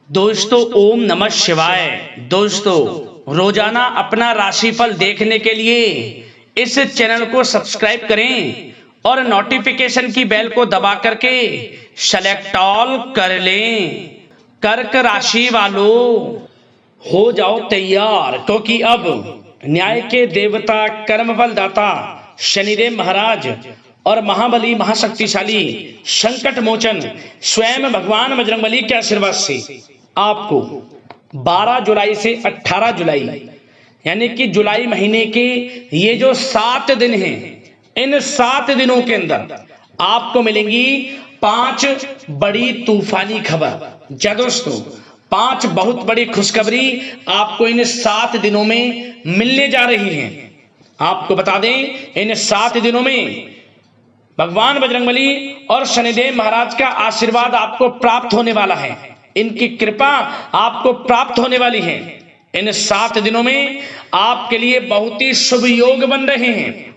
दोस्तों ओम नमः शिवाय। दोस्तों रोजाना अपना राशिफल देखने के लिए इस चैनल को सब्सक्राइब करें और नोटिफिकेशन की बेल को दबा करके सेलेक्ट ऑल कर लें। कर्क राशि वालों हो जाओ तैयार, क्योंकि अब न्याय के देवता, कर्मफल दाता शनिदेव महाराज और महाबली महाशक्तिशाली संकट मोचन स्वयं भगवान बजरंगबली के आशीर्वाद से आपको 12 जुलाई से 18 जुलाई यानी कि जुलाई महीने के ये जो 7 दिन हैं, इन 7 दिनों के अंदर आपको मिलेंगी 5 बड़ी तूफानी खबर। जा दोस्तों, 5 बहुत बड़ी खुशखबरी आपको इन 7 दिनों में मिलने जा रही हैं। आपको बता दें, इन 7 दिनों में भगवान बजरंगबली और शनिदेव महाराज का आशीर्वाद आपको प्राप्त होने वाला है। इनकी कृपा आपको प्राप्त होने वाली है। इन 7 दिनों में आपके लिए बहुत ही शुभ योग बन रहे हैं,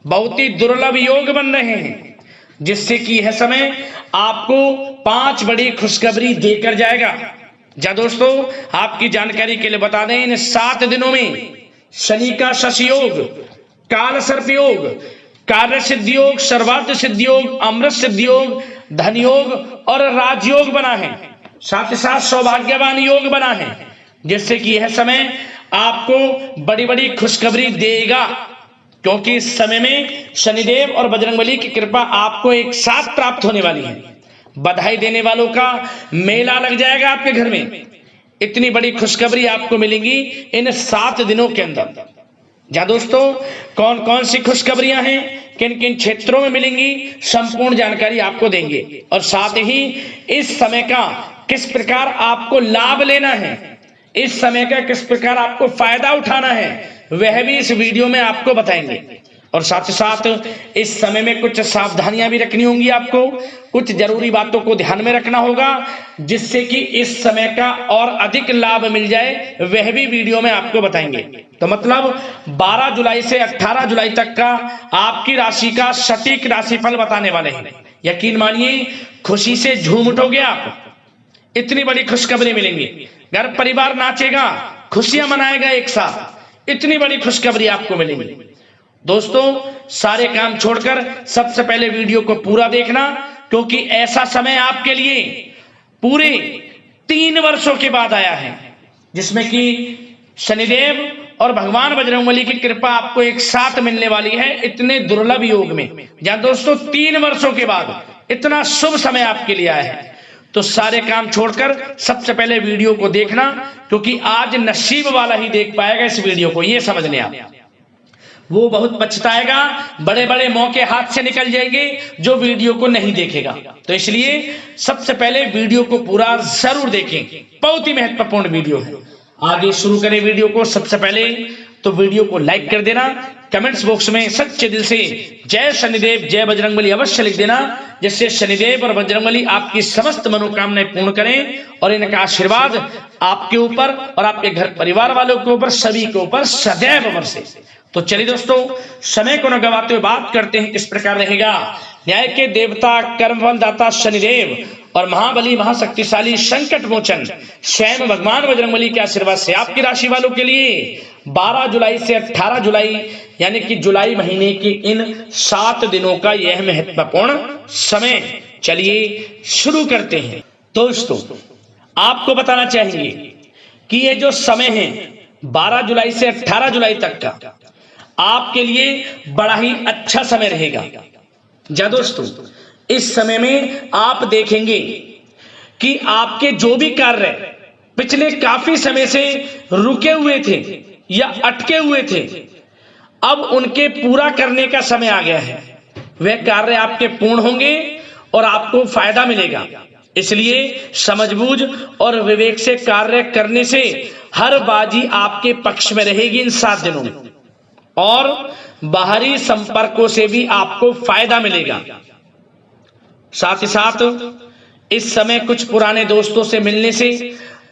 बहुत ही दुर्लभ योग बन रहे हैं, जिससे कि यह समय आपको 5 बड़ी खुशखबरी देकर जाएगा। जा दोस्तों, आपकी जानकारी के लिए बता दें, इन 7 दिनों में शनि का शशि योग, काल सर्प योग, कार्य सिद्धि योग, सर्वार्थ सिद्धि योग, अमृत सिद्धि योग, धन योग और राजयोग बना है। साथ ही साथ सौभाग्यवान योग बना है, जिससे कि यह समय आपको बड़ी बड़ी खुशखबरी देगा, क्योंकि इस समय में शनिदेव और बजरंगबली की कृपा आपको एक साथ प्राप्त होने वाली है। बधाई देने वालों का मेला लग जाएगा आपके घर में। इतनी बड़ी खुशखबरी आपको मिलेंगी इन 7 दिनों के अंदर। जा दोस्तों, कौन कौन सी खुशखबरियां हैं, किन किन क्षेत्रों में मिलेंगी, संपूर्ण जानकारी आपको देंगे। और साथ ही इस समय का किस प्रकार आपको लाभ लेना है, इस समय का किस प्रकार आपको फायदा उठाना है, वह भी इस वीडियो में आपको बताएंगे। और साथ ही साथ इस समय में कुछ सावधानियां भी रखनी होंगी आपको, कुछ जरूरी बातों को ध्यान में रखना होगा, जिससे कि इस समय का और अधिक लाभ मिल जाए, वह भी वीडियो में आपको बताएंगे। तो मतलब 12 जुलाई से 18 जुलाई तक का आपकी राशि का सटीक राशिफल बताने वाले हैं। यकीन मानिए, खुशी से झूम उठोगे आप। इतनी बड़ी खुशखबरी मिलेंगी, घर परिवार नाचेगा, खुशियां मनाएगा एक साथ। इतनी बड़ी खुशखबरी आपको मिलेंगी। दोस्तों, सारे काम छोड़कर सबसे पहले वीडियो को पूरा देखना, क्योंकि ऐसा समय आपके लिए पूरे 3 वर्षों के बाद आया है, जिसमें कि शनिदेव और भगवान बजरंगबली की कृपा आपको एक साथ मिलने वाली है, इतने दुर्लभ योग में। जहां दोस्तों 3 वर्षों के बाद इतना शुभ समय आपके लिए आया है, तो सारे काम छोड़कर सबसे पहले वीडियो को देखना, क्योंकि आज नसीब वाला ही देख पाएगा इस वीडियो को। ये समझ लें आप, वो बहुत पछताएगा, बड़े बड़े मौके हाथ से निकल जाएंगे जो वीडियो को नहीं देखेगा। तो इसलिए सबसे पहले वीडियो को पूरा जरूर देखें, बहुत ही महत्वपूर्ण वीडियो है। आगे शुरू करें वीडियो को। सबसे पहले तो वीडियो को लाइक कर देना, कमेंट्स बॉक्स में सच्चे दिल से जय शनिदेव जय बजरंगबली अवश्य लिख देना, जिससे शनिदेव और बजरंगबली आपकी समस्त मनोकामनाएं पूर्ण करें और इनका आशीर्वाद आपके ऊपर और आपके घर परिवार वालों के ऊपर, सभी के ऊपर सदैव बरसे। तो चलिए दोस्तों, समय को न गवाते हुए बात करते हैं किस प्रकार रहेगा न्याय के देवता, कर्मफल दाता शनिदेव और महाबली महाशक्तिशाली संकट मोचन स्वयं भगवान बजरंगबली के आशीर्वाद से आपकी राशि वालों के लिए 12 जुलाई से 18 जुलाई यानी कि जुलाई महीने के इन 7 दिनों का यह महत्वपूर्ण समय। चलिए शुरू करते हैं। दोस्तों, आपको बताना चाहेंगे कि ये जो समय है 12 जुलाई से 18 जुलाई तक का आपके लिए बड़ा ही अच्छा समय रहेगा। जा दोस्तों, इस समय में आप देखेंगे कि आपके जो भी कार्य पिछले काफी समय से रुके हुए थे या अटके हुए थे, अब उनके पूरा करने का समय आ गया है। वह कार्य आपके पूर्ण होंगे और आपको फायदा मिलेगा। इसलिए समझबूझ और विवेक से कार्य करने से हर बाजी आपके पक्ष में रहेगी इन 7 दिनों में, और बाहरी संपर्कों से भी आपको फायदा मिलेगा। साथ ही साथ इस समय कुछ पुराने दोस्तों से मिलने से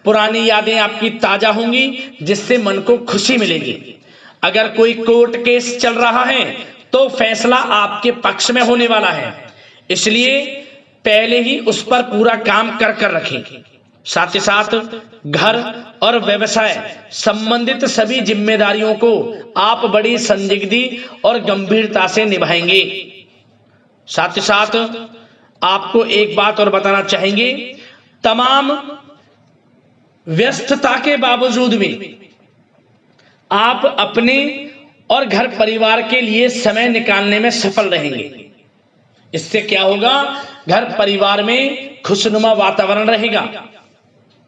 पुरानी यादें आपकी ताजा होंगी, जिससे मन को खुशी मिलेगी। अगर कोई कोर्ट केस चल रहा है तो फैसला आपके पक्ष में होने वाला है, इसलिए पहले ही उस पर पूरा काम कर रखें। साथ ही साथ घर और व्यवसाय संबंधित सभी जिम्मेदारियों को आप बड़ी संदिग्धि और गंभीरता से निभाएंगे। साथ ही साथ आपको एक बात और बताना चाहेंगे, तमाम व्यस्तता के बावजूद भी आप अपने और घर परिवार के लिए समय निकालने में सफल रहेंगे। इससे क्या होगा, घर परिवार में खुशनुमा वातावरण रहेगा।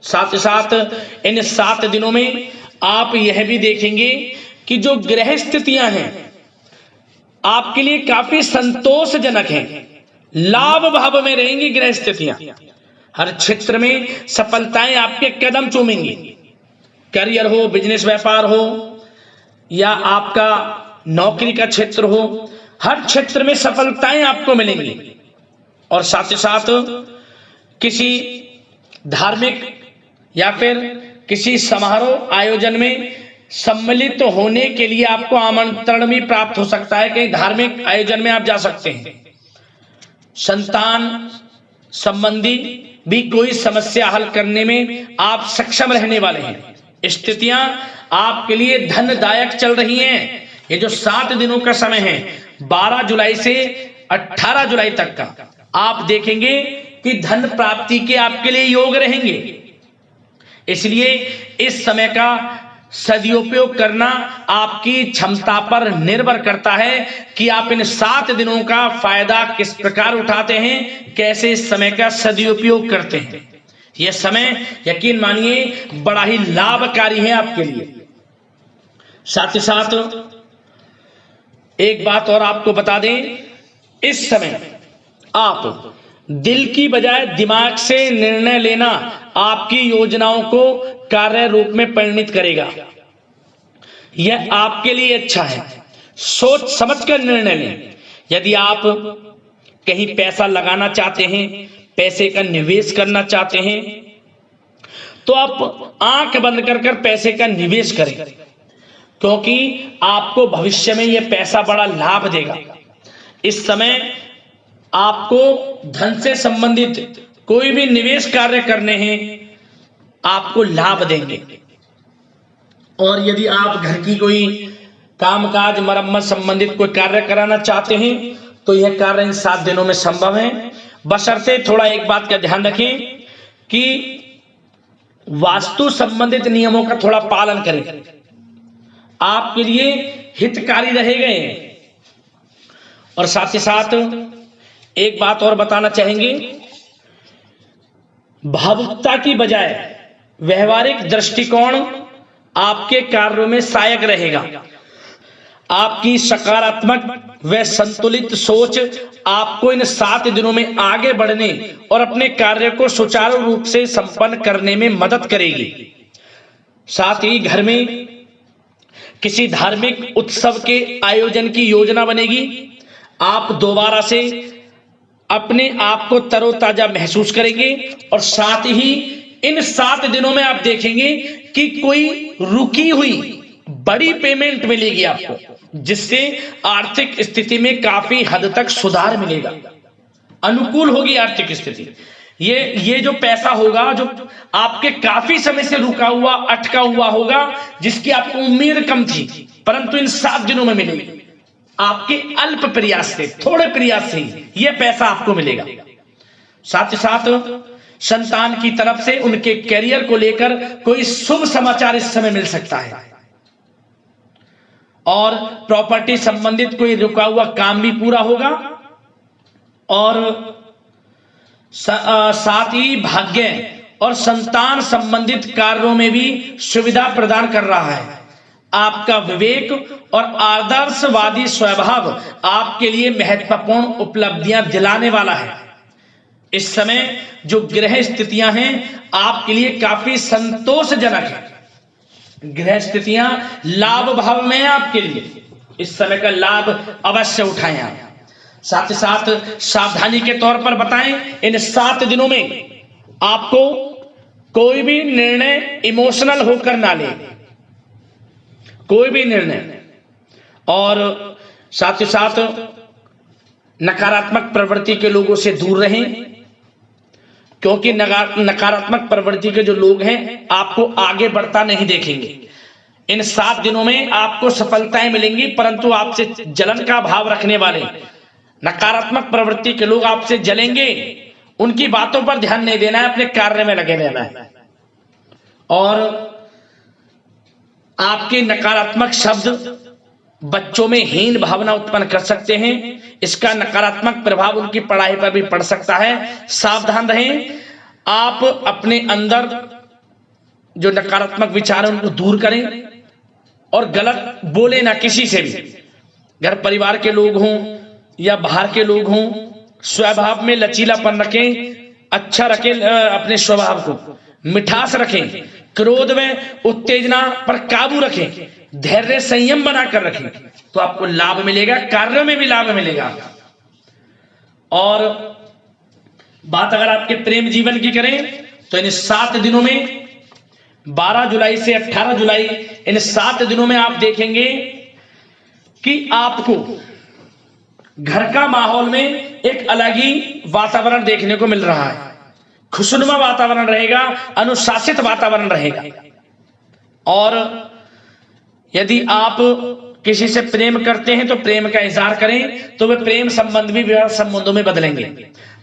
साथ ही साथ इन 7 दिनों में आप यह भी देखेंगे कि जो ग्रह स्थितियां हैं आपके लिए काफी संतोषजनक हैं, लाभ भाव में रहेंगी ग्रह स्थितियां। हर क्षेत्र में सफलताएं आपके कदम चूमेंगी। करियर हो, बिजनेस व्यापार हो या आपका नौकरी का क्षेत्र हो, हर क्षेत्र में सफलताएं आपको मिलेंगी। और साथ ही साथ किसी धार्मिक या फिर किसी समारोह आयोजन में सम्मिलित होने के लिए आपको आमंत्रण भी प्राप्त हो सकता है। कहीं धार्मिक आयोजन में आप जा सकते हैं। संतान संबंधी भी कोई समस्या हल करने में आप सक्षम रहने वाले हैं। स्थितियां आपके लिए धनदायक चल रही हैं। ये जो 7 दिनों का समय है, 12 जुलाई से 18 जुलाई तक का, आप देखेंगे कि धन प्राप्ति के आपके लिए योग रहेंगे। इसलिए इस समय का सदुपयोग करना आपकी क्षमता पर निर्भर करता है कि आप इन 7 दिनों का फायदा किस प्रकार उठाते हैं, कैसे इस समय का सदुपयोग करते हैं। यह समय यकीन मानिए बड़ा ही लाभकारी है आपके लिए। साथ ही साथ एक बात और आपको बता दें, इस समय आप दिल की बजाय दिमाग से निर्णय लेना आपकी योजनाओं को कार्य रूप में परिणित करेगा। यह आपके लिए अच्छा है। सोच समझकर निर्णय लें। यदि आप कहीं पैसा लगाना चाहते हैं, पैसे का निवेश करना चाहते हैं, तो आप आंख बंद कर कर पैसे का निवेश करें, क्योंकि आपको भविष्य में यह पैसा बड़ा लाभ देगा। इस समय आपको धन से संबंधित कोई भी निवेश कार्य करने हैं, आपको लाभ देंगे। और यदि आप घर की कोई कामकाज मरम्मत संबंधित कोई कार्य कराना चाहते हैं, तो यह कार्य इन 7 दिनों में संभव है। बशर्ते थोड़ा एक बात का ध्यान रखें कि वास्तु संबंधित नियमों का थोड़ा पालन करें, आपके लिए हितकारी रहेंगे। और साथ ही साथ एक बात और बताना चाहेंगे, भावुकता की बजाय व्यवहारिक दृष्टिकोण आपके कार्यों में सहायक रहेगा। आपकी सकारात्मक व संतुलित सोच आपको इन 7 दिनों में आगे बढ़ने और अपने कार्य को सुचारू रूप से संपन्न करने में मदद करेगी। साथ ही घर में किसी धार्मिक उत्सव के आयोजन की योजना बनेगी। आप दोबारा से अपने आप को तरोताजा महसूस करेंगे। और साथ ही इन 7 दिनों में आप देखेंगे कि कोई रुकी हुई बड़ी पेमेंट मिलेगी आपको, जिससे आर्थिक स्थिति में काफी हद तक सुधार मिलेगा, अनुकूल होगी आर्थिक स्थिति। ये जो पैसा होगा, जो आपके काफी समय से रुका हुआ, अटका हुआ होगा, जिसकी आपको उम्मीद कम थी, परंतु इन 7 दिनों में मिलेगी। आपके अल्प प्रयास से, थोड़े प्रयास से यह पैसा आपको मिलेगा। साथ ही साथ संतान की तरफ से उनके करियर को लेकर कोई शुभ समाचार इस समय मिल सकता है। और प्रॉपर्टी संबंधित कोई रुका हुआ काम भी पूरा होगा। और साथ ही भाग्य और संतान संबंधित कार्यों में भी सुविधा प्रदान कर रहा है। आपका विवेक और आदर्शवादी स्वभाव आपके लिए महत्वपूर्ण उपलब्धियां दिलाने वाला है। इस समय जो ग्रह स्थितियां हैं आपके लिए काफी संतोषजनक है। ग्रह स्थितियां लाभ भाव में है आपके लिए। इस समय का लाभ अवश्य उठाएं आप। साथ ही साथ सावधानी के तौर पर बताएं, इन 7 दिनों में आपको कोई भी निर्णय इमोशनल होकर ना लें, कोई भी निर्णय। और साथ ही साथ नकारात्मक प्रवृत्ति के लोगों से दूर रहें। क्योंकि नकारात्मक प्रवृत्ति के जो लोग हैं आपको आगे बढ़ता नहीं देखेंगे। इन 7 दिनों में आपको सफलताएं मिलेंगी, परंतु आपसे जलन का भाव रखने वाले नकारात्मक प्रवृत्ति के लोग आपसे जलेंगे। उनकी बातों पर ध्यान नहीं देना है, अपने कार्य में लगे रहना है। और आपके नकारात्मक शब्द बच्चों में हीन भावना उत्पन्न कर सकते हैं। इसका नकारात्मक प्रभाव उनकी पढ़ाई पर भी पड़ सकता है। सावधान रहें। आप अपने अंदर जो नकारात्मक विचार है उनको दूर करें और गलत बोले ना किसी से भी। घर परिवार के लोग हों या बाहर के लोग हों, स्वभाव में लचीलापन रखें, अच्छा रखें, अपने स्वभाव को मिठास रखें, क्रोध में उत्तेजना पर काबू रखें, धैर्य संयम बनाकर रखें, तो आपको लाभ मिलेगा, कार्यों में भी लाभ मिलेगा। और बात अगर आपके प्रेम जीवन की करें तो इन 7 दिनों में 12 जुलाई से 18 जुलाई इन 7 दिनों में आप देखेंगे कि आपको घर का माहौल में एक अलग ही वातावरण देखने को मिल रहा है। खुशनुमा वातावरण रहेगा, अनुशासित वातावरण रहेगा। और यदि आप किसी से प्रेम करते हैं तो प्रेम का इजहार करें, तो वे प्रेम संबंध भी विवाह संबंधों में बदलेंगे।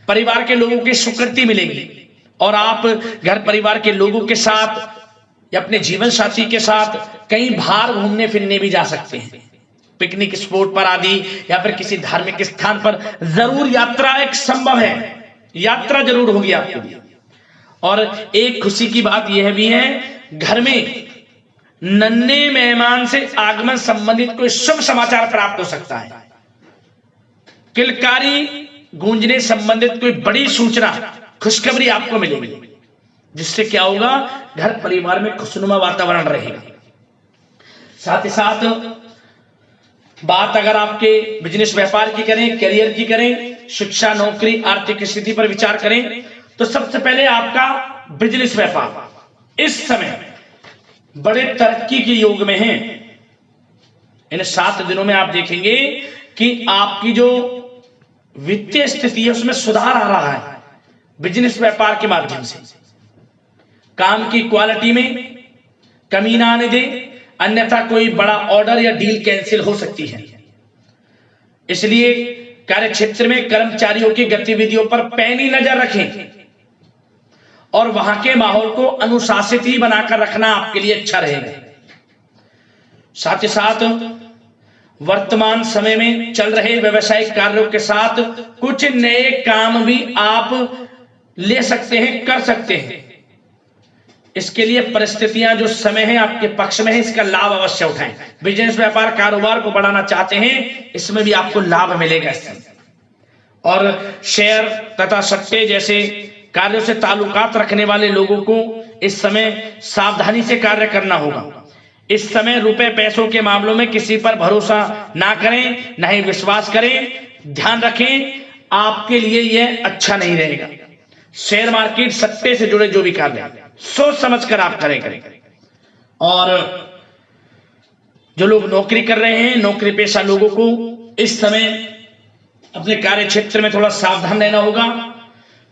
परिवार के लोगों की स्वीकृति मिलेगी और आप घर परिवार के लोगों के साथ या अपने जीवन साथी के साथ कहीं बाहर घूमने फिरने भी जा सकते हैं, पिकनिक स्पॉट पर आदि, या फिर किसी धार्मिक स्थान पर जरूर यात्रा एक संभव है, यात्रा जरूर होगी आपके लिए। और एक खुशी की बात यह भी है, घर में नन्हे मेहमान से आगमन संबंधित कोई शुभ समाचार प्राप्त हो सकता है। किलकारी गूंजने संबंधित कोई बड़ी सूचना, खुशखबरी आपको मिलेगी, जिससे क्या होगा, घर परिवार में खुशनुमा वातावरण रहेगा। साथ ही साथ बात अगर आपके बिजनेस व्यापार की करें, करियर की करें, शिक्षा, नौकरी, आर्थिक स्थिति पर विचार करें, तो सबसे पहले आपका बिजनेस व्यापार इस समय बड़े तरक्की के योग में है। इन 7 दिनों में आप देखेंगे कि आपकी जो वित्तीय स्थिति है उसमें सुधार आ रहा है बिजनेस व्यापार के माध्यम से। काम की क्वालिटी में कमी ना आने दे, अन्यथा कोई बड़ा ऑर्डर या डील कैंसिल हो सकती है। इसलिए कार्य क्षेत्र में कर्मचारियों की गतिविधियों पर पैनी नजर रखें और वहां के माहौल को अनुशासित ही बनाकर रखना आपके लिए अच्छा रहेगा। साथ ही साथ वर्तमान समय में चल रहे व्यवसायिक कार्यों के साथ कुछ नए काम भी आप ले सकते हैं, कर सकते हैं। इसके लिए परिस्थितियां जो समय है आपके पक्ष में है, इसका लाभ अवश्य उठाएं। बिजनेस व्यापार कारोबार को बढ़ाना चाहते हैं, इसमें भी आपको लाभ मिलेगा इस समय। और शेयर तथा सट्टे जैसे कार्यों से ताल्लुकात रखने वाले लोगों को इस समय सावधानी से कार्य करना होगा। इस समय रुपए पैसों के मामलों में किसी पर भरोसा ना करें, ना ही विश्वास करें। ध्यान रखें, आपके लिए यह अच्छा नहीं रहेगा। शेयर मार्केट, सट्टे से जुड़े जो भी कार्य सोच समझ कर आप करें। और जो लोग नौकरी कर रहे हैं, नौकरी पेशा लोगों को इस समय अपने कार्य क्षेत्र में थोड़ा सावधान रहना होगा,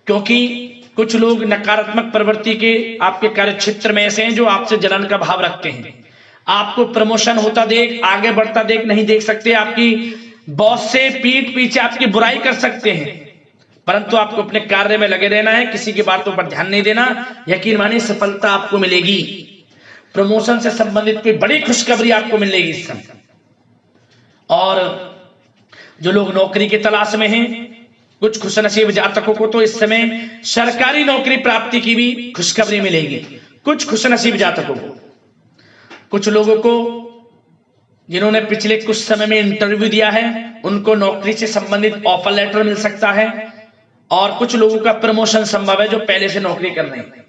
क्योंकि कुछ लोग नकारात्मक प्रवृत्ति के आपके कार्य क्षेत्र में ऐसे हैं जो आपसे जलन का भाव रखते हैं। आपको प्रमोशन होता देख, आगे बढ़ता देख नहीं देख सकते। आपकी बॉस से पीठ पीछे आपकी बुराई कर सकते हैं, परंतु आपको अपने कार्य में लगे रहना है, किसी की बातों पर ध्यान नहीं देना। यकीन मानिए सफलता आपको मिलेगी। प्रमोशन से संबंधित कोई बड़ी खुशखबरी आपको मिलेगी इस समय। और जो लोग नौकरी की तलाश में हैं, कुछ खुशनसीब जातकों को तो इस समय सरकारी नौकरी प्राप्ति की भी खुशखबरी मिलेगी। कुछ खुशनसीब जातकों को, कुछ लोगों को जिन्होंने पिछले कुछ समय में इंटरव्यू दिया है, उनको नौकरी से संबंधित ऑफर लेटर मिल सकता है। और कुछ लोगों का प्रमोशन संभव है जो पहले से नौकरी कर रहे हैं।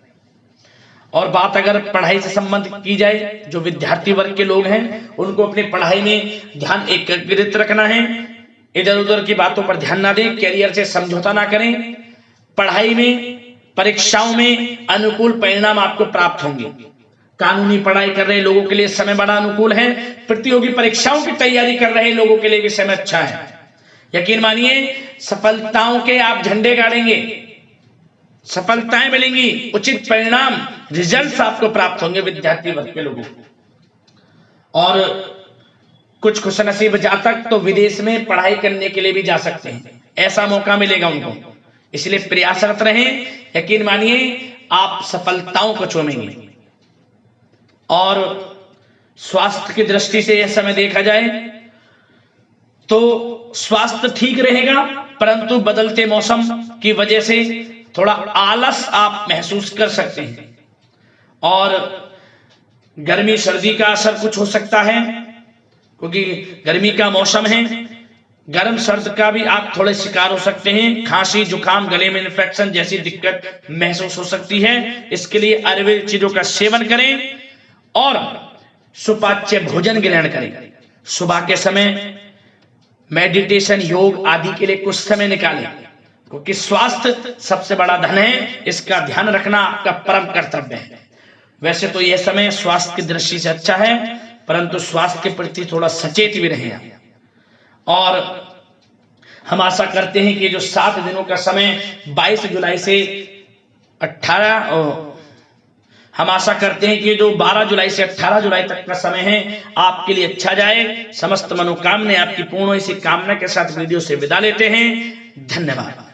और बात अगर पढ़ाई से संबंधित की जाए, जो विद्यार्थी वर्ग के लोग हैं उनको अपनी पढ़ाई में ध्यान एकाग्रित रखना है, इधर उधर की बातों पर ध्यान ना दें, कैरियर से समझौता ना करें। पढ़ाई में, परीक्षाओं में अनुकूल परिणाम आपको प्राप्त होंगे। कानूनी पढ़ाई कर रहे लोगों के लिए समय बड़ा अनुकूल है। प्रतियोगी परीक्षाओं की तैयारी कर रहे लोगों के लिए भी समय अच्छा है। यकीन मानिए सफलताओं के आप झंडे गाड़ेंगे। सफलताएं मिलेंगी, उचित परिणाम, रिजल्ट्स आपको प्राप्त होंगे विद्यार्थी वर्ग के लोगों को। और कुछ खुशनसीब जातक तो विदेश में पढ़ाई करने के लिए भी जा सकते हैं, ऐसा मौका मिलेगा उनको। इसलिए प्रयासरत रहें, यकीन मानिए आप सफलताओं को चूमेंगे। और स्वास्थ्य की दृष्टि से यह समय देखा जाए तो स्वास्थ्य ठीक रहेगा, परंतु बदलते मौसम की वजह से थोड़ा आलस आप महसूस कर सकते हैं। और गर्मी सर्दी का असर कुछ हो सकता है, क्योंकि गर्मी का मौसम है, गर्म सर्द का भी आप थोड़े शिकार हो सकते हैं। खांसी, जुकाम, गले में इन्फेक्शन जैसी दिक्कत महसूस हो सकती है। इसके लिए आयुर्वेदिक चीजों का सेवन करें और सुपाच्य भोजन ग्रहण करें। सुबह के समय मेडिटेशन, योग आदि के लिए कुछ समय निकालें, क्योंकि स्वास्थ्य सबसे बड़ा धन है, इसका ध्यान रखना आपका परम कर्तव्य है। वैसे तो यह समय स्वास्थ्य की दृष्टि से अच्छा है, परंतु स्वास्थ्य के प्रति थोड़ा सचेत भी रहें। और हम आशा करते हैं कि जो 7 दिनों का समय 22 जुलाई से 18 हम आशा करते हैं कि जो 12 जुलाई से 18 जुलाई तक का समय है आपके लिए अच्छा जाए। समस्त मनोकामनाएं आपकी पूर्ण हो, इसी कामना के साथ वीडियो से विदा लेते हैं। धन्यवाद।